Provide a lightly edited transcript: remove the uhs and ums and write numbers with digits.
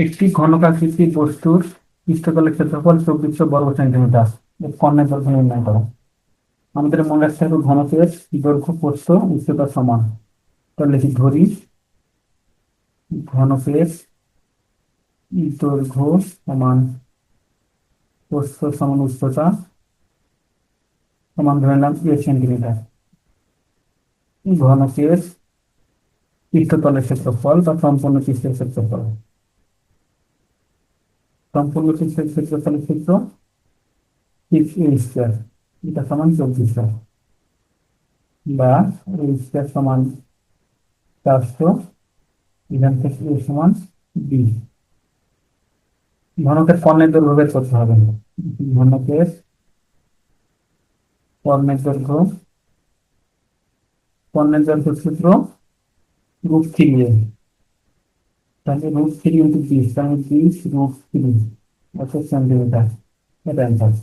একটি ঘনকাকৃতির বস্তুর পৃষ্ঠতলের ক্ষেত্রফল 2400 বর্গ সেন্টিমিটার। এর কর্ণের দৈর্ঘ্য নির্ণয় করো। আমাদের মনে রাখতে হবে ঘনকের দৈর্ঘ্য, প্রস্থ, উচ্চতা সমান। তাহলে লিখি, ধরি ঘনকের দৈর্ঘ্য সমান প্রস্থ সমান উচ্চতা সমান ধরে নিলাম সেন্টিমিটার। ঘনকের পৃষ্ঠতলের ক্ষেত্রফল বা সম্পূর্ণ পৃষ্ঠের ক্ষেত্রফল, সম্পূর্ণ পৃষ্ঠের ক্ষেত্রফলের ক্ষেত্র 6a², এটা সমান 2400, বা a² সমান 400, এখান থেকে a সমান 20। ঘনকের কর্ণের দৈর্ঘ্য বের করতে হবে। ঘনকের কর্ণের দৈর্ঘ্য, কর্ণের দৈর্ঘ্য সূত্র √3a, তাহলে √3 × 20, তাহলে 20 √3 সেন্টিমিটার। এটা অ্যান্সার।